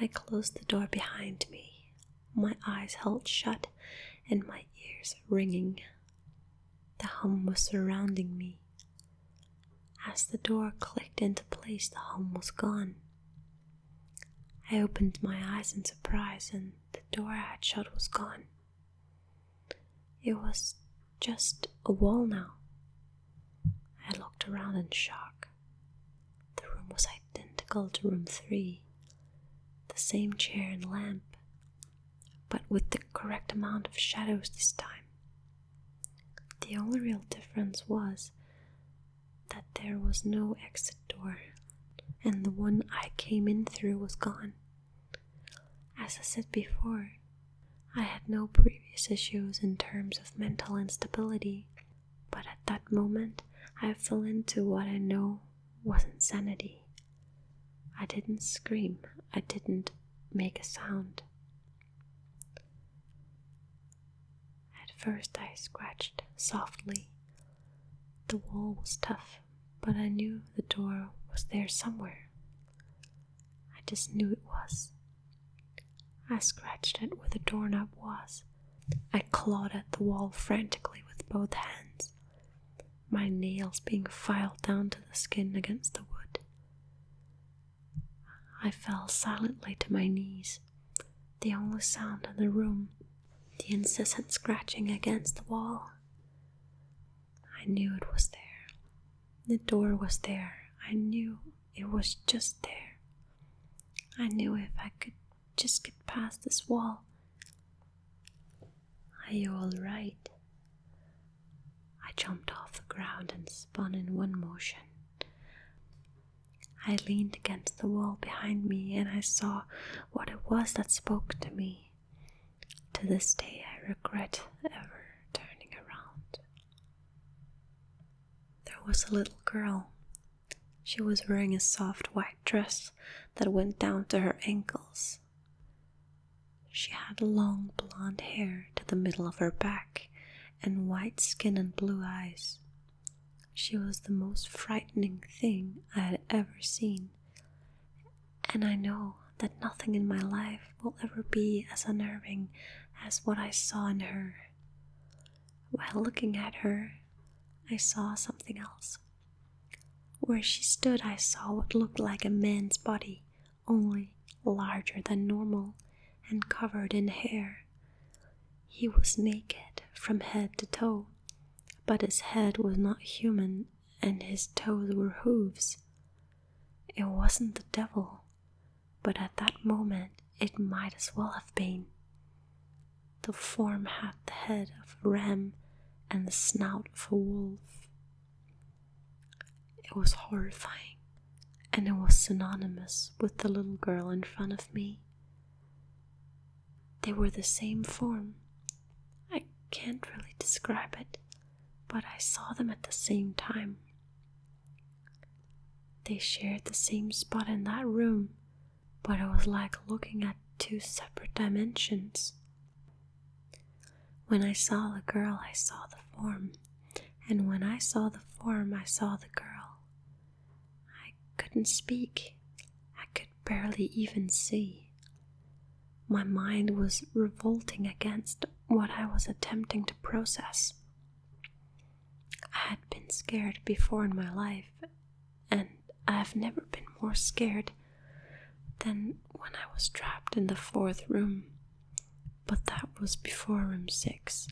I closed the door behind me, my eyes held shut and my ears ringing. The hum was surrounding me. As the door clicked into place, the hum was gone. I opened my eyes in surprise, and the door I had shut was gone. It was just a wall now. I looked around in shock. The room was identical to room 3. The same chair and lamp, but with the correct amount of shadows this time. The only real difference was that there was no exit door, and the one I came in through was gone. As I said before, I had no previous issues in terms of mental instability, but at that moment I fell into what I know was insanity. I didn't scream, I didn't make a sound. At first I scratched softly. The wall was tough, but I knew the door was there somewhere. I just knew it was. I scratched at where the doorknob was. I clawed at the wall frantically with both hands, my nails being filed down to the skin against the wood. I fell silently to my knees, the only sound in the room, the incessant scratching against the wall. I knew it was there. The door was there. I knew it was just there. I knew if I could just get past this wall. Are you all right? I jumped off the ground and spun in one motion. I leaned against the wall behind me and I saw what it was that spoke to me. To this day I regret ever turning around. There was a little girl. She was wearing a soft white dress that went down to her ankles. She had long blonde hair to the middle of her back and white skin and blue eyes. She was the most frightening thing I had ever seen, and I know that nothing in my life will ever be as unnerving as what I saw in her. While looking at her, I saw something else. Where she stood, I saw what looked like a man's body, only larger than normal and covered in hair. He was naked from head to toe, but his head was not human and his toes were hooves. It wasn't the devil, but at that moment it might as well have been. The form had the head of a ram and the snout of a wolf. It was horrifying, and it was synonymous with the little girl in front of me. They were the same form. I can't really describe it, but I saw them at the same time. They shared the same spot in that room, but it was like looking at two separate dimensions. When I saw the girl, I saw the form, and when I saw the form, I saw the girl. I couldn't speak. I could barely even see. My mind was revolting against what I was attempting to process. I had been scared before in my life, and I have never been more scared than when I was trapped in the 4th room, but that was before room 6.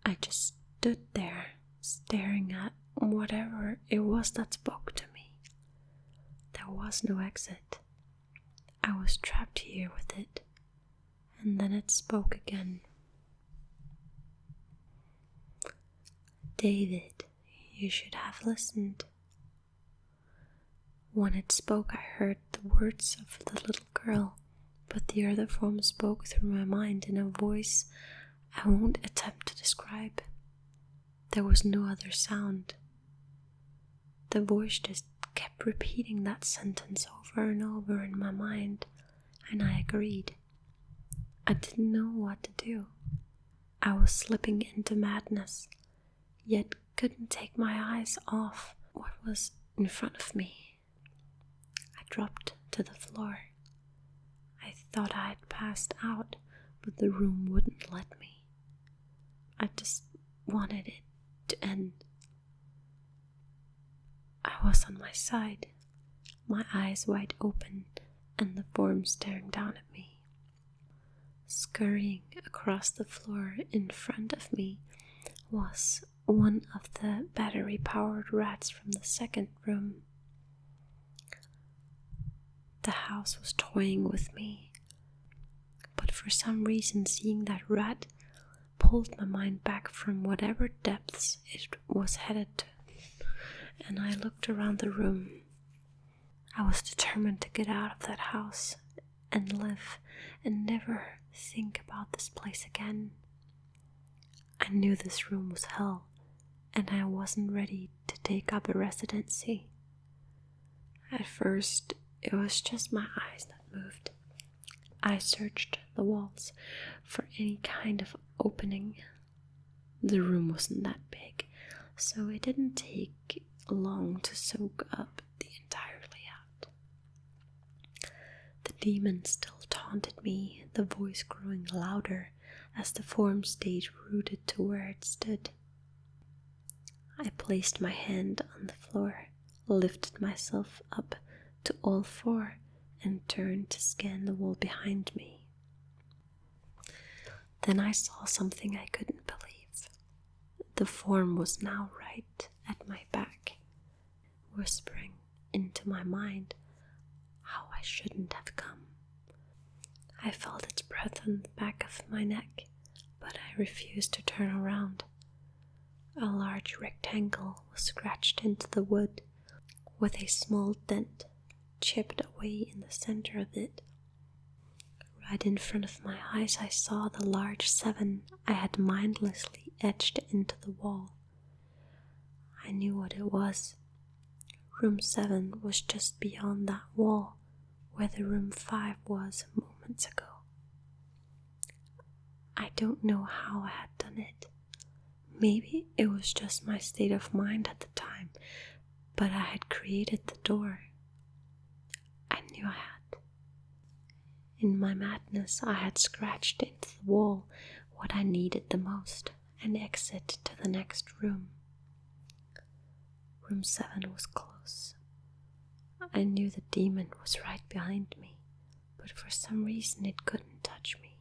I just stood there, staring at whatever it was that spoke to me. There was no exit. I was trapped here with it, and then it spoke again. David, you should have listened. When it spoke, I heard the words of the little girl, but the other form spoke through my mind in a voice I won't attempt to describe. There was no other sound. The voice just kept repeating that sentence over and over in my mind, and I agreed. I didn't know what to do. I was slipping into madness, yet couldn't take my eyes off what was in front of me. I dropped to the floor. thought I had passed out, but the room wouldn't let me. I just wanted it to end. I was on my side, my eyes wide open, and the form staring down at me. Scurrying across the floor in front of me was one of the battery-powered rats from the second room. The house was toying with me, but for some reason seeing that rat pulled my mind back from whatever depths it was headed to, and I looked around the room. I was determined to get out of that house and live and never think about this place again. I knew this room was hell, and I wasn't ready to take up a residency. At first, it was just my eyes that moved. I searched the walls for any kind of opening. The room wasn't that big, so it didn't take long to soak up the entire layout. The demon still taunted me, the voice growing louder as the form stayed rooted to where it stood. I placed my hand on the floor, lifted myself up to all four, and turned to scan the wall behind me. Then I saw something I couldn't believe. The form was now right at my back, whispering into my mind how I shouldn't have come. I felt its breath on the back of my neck, but I refused to turn around. A large rectangle was scratched into the wood, with a small dent chipped away in the center of it. Right in front of my eyes I saw the large 7 I had mindlessly etched into the wall. I knew what it was. Room 7 was just beyond that wall, where the room 5 was moments ago. I don't know how I had done it. Maybe it was just my state of mind at the time, but I had created the door. I knew I had. In my madness, I had scratched into the wall what I needed the most, an exit to the next room. Room 7 was close. I knew the demon was right behind me, but for some reason it couldn't touch me.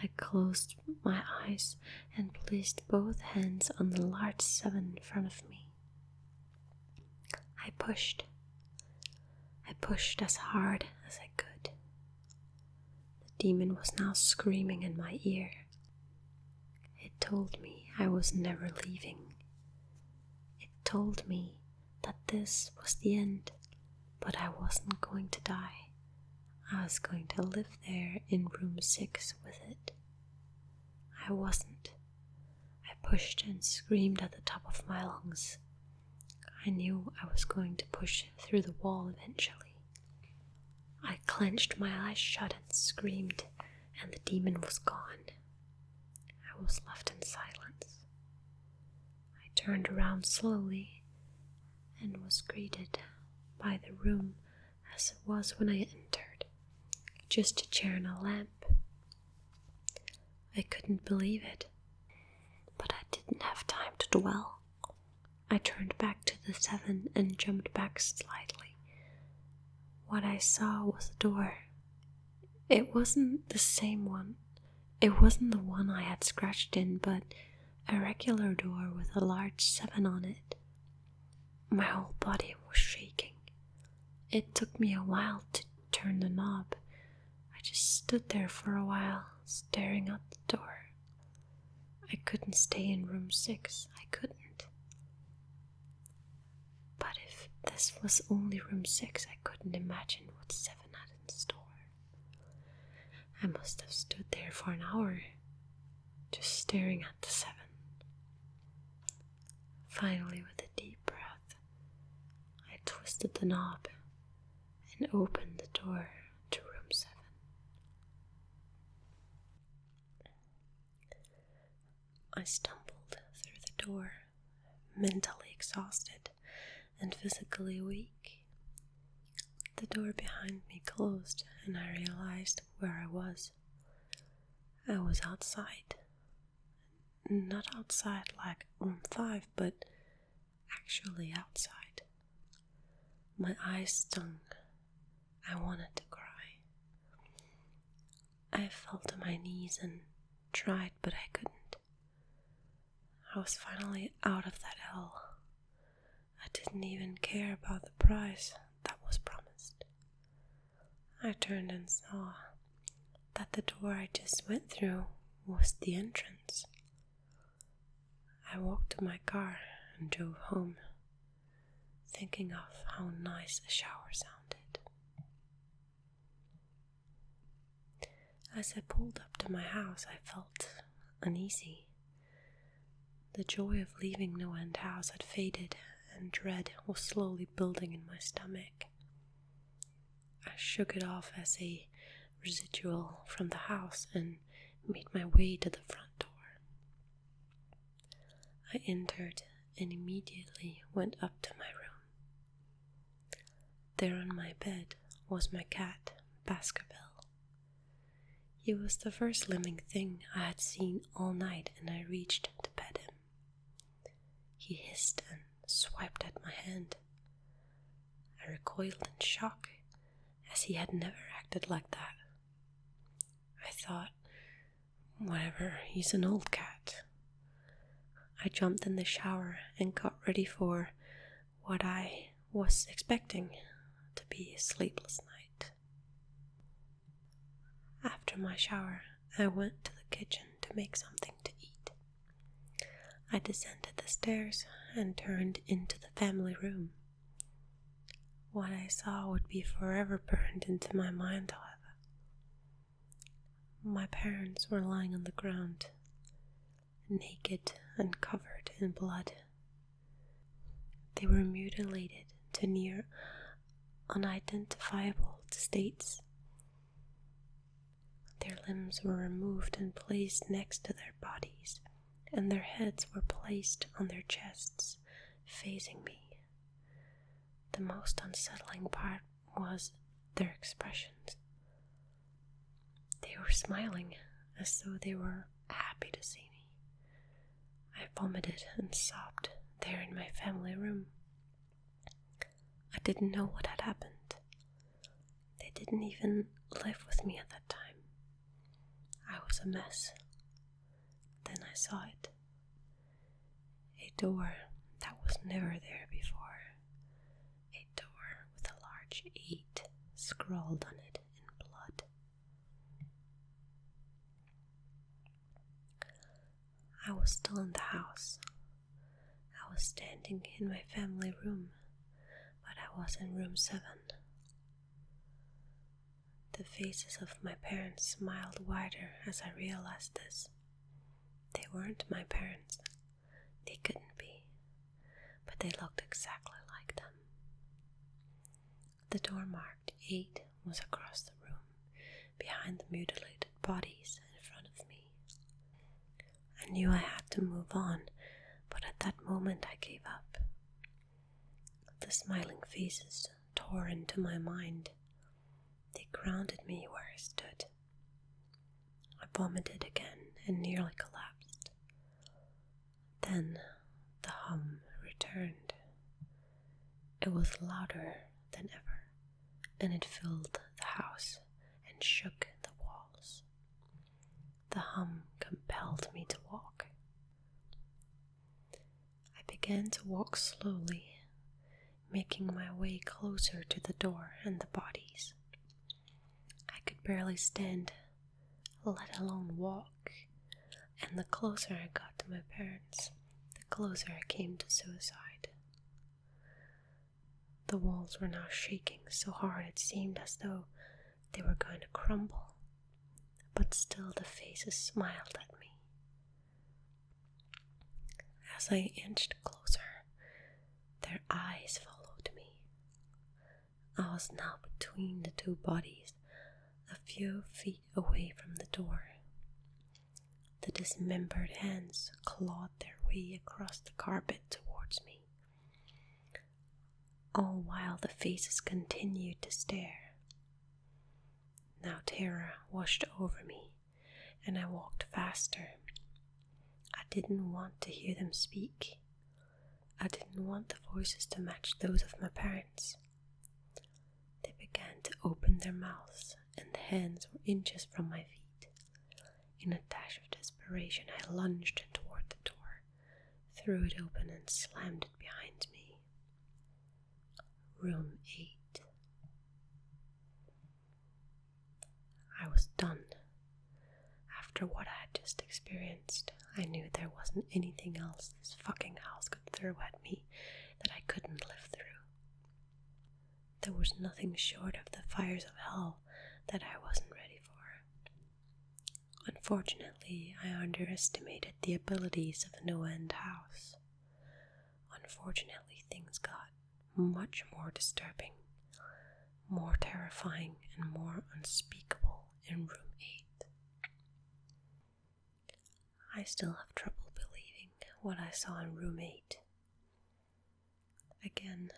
I closed my eyes and placed both hands on the large 7 in front of me. I pushed as hard as I could. The demon was now screaming in my ear. It told me I was never leaving. It told me that this was the end, but I wasn't going to die. I was going to live there in room 6 with it. I wasn't. I pushed and screamed at the top of my lungs. I knew I was going to push through the wall eventually. I clenched my eyes shut and screamed, and the demon was gone. I was left in silence. I turned around slowly and was greeted by the room as it was when I entered, just a chair and a lamp. I couldn't believe it, but I didn't have time to dwell. I turned back to the 7 and jumped back slightly. What I saw was a door. It wasn't the same one. It wasn't the one I had scratched in, but a regular door with a large 7 on it. My whole body was shaking. It took me a while to turn the knob. I just stood there for a while, staring at the door. I couldn't stay in room 6. I couldn't. But if this was only room 6, I couldn't imagine what 7 had in store. I must have stood there for an hour, just staring at the 7. Finally, with a deep breath, I twisted the knob and opened the door to room 7. I stumbled through the door, mentally exhausted and physically weak. The door behind me closed and I realized where I was. I was outside. Not outside like room 5, but actually outside. My eyes stung. I wanted to cry. I fell to my knees and tried, but I couldn't. I was finally out of that hell. I didn't even care about the prize that was promised. I turned and saw that the door I just went through was the entrance. I walked to my car and drove home, thinking of how nice a shower sounded. As I pulled up to my house, I felt uneasy. The joy of leaving NoEnd house had faded, and dread was slowly building in my stomach. I shook it off as a residual from the house and made my way to the front door. I entered and immediately went up to my room. There on my bed was my cat, Baskerville. He was the first living thing I had seen all night, and I reached to pet him. He hissed and swiped at my hand. I recoiled in shock, as he had never acted like that. I thought, whatever, he's an old cat. I jumped in the shower and got ready for what I was expecting to be a sleepless night. After my shower, I went to the kitchen to make something to eat. I descended the stairs and turned into the family room. What I saw would be forever burned into my mind, however. My parents were lying on the ground, naked and covered in blood. They were mutilated to near unidentifiable states. Their limbs were removed and placed next to their bodies, and their heads were placed on their chests, facing me. The most unsettling part was their expressions. They were smiling as though they were happy to see me. I vomited and sobbed there in my family room. I didn't know what had happened. They didn't even live with me at that time. I was a mess. Then I saw it. A door that was never there before. A door with a large 8 scrawled on it in blood. I was still in the house. I was standing in my family room, but I was in room 7. The faces of my parents smiled wider as I realized this. They weren't my parents. They couldn't be, but they looked exactly like them. The door marked 8 was across the room, behind the mutilated bodies in front of me. I knew I had to move on, but at that moment I gave up. The smiling faces tore into my mind. They grounded me where I stood. I vomited again and nearly collapsed. Then the hum returned. It was louder than ever, and it filled the house and shook the walls. The hum compelled me to walk. I began to walk slowly, making my way closer to the door and the bodies. I could barely stand, let alone walk, and the closer I got to my parents, the closer I came to suicide. The walls were now shaking so hard it seemed as though they were going to crumble, but still the faces smiled at me. As I inched closer, their eyes followed me. I was now between the 2 bodies, a few feet away from the door. The dismembered hands clawed their way across the carpet towards me. all while the faces continued to stare. Now terror washed over me, and I walked faster. I didn't want to hear them speak. I didn't want the voices to match those of my parents. They began to open their mouths, and the hands were inches from my feet. In a dash of desperation, I lunged toward the door, threw it open, and slammed it behind me. Room 8. I was done. After what I had just experienced, I knew there wasn't anything else this fucking house could throw at me that I couldn't live through. There was nothing short of the fires of hell that I wasn't ready for. Unfortunately, I underestimated the abilities of the NoEnd house. Unfortunately, things got much more disturbing, more terrifying, and more unspeakable in room 8. I still have trouble believing what I saw in room 8. Again,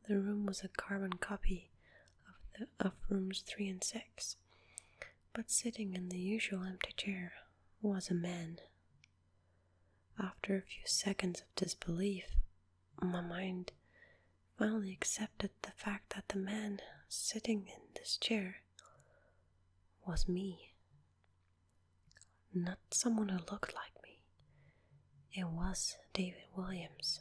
the room was a carbon copy of rooms 3 and 6, but sitting in the usual empty chair was a man. After a few seconds of disbelief, my mind finally accepted the fact that the man sitting in this chair was me. Not someone who looked like me. It was David Williams.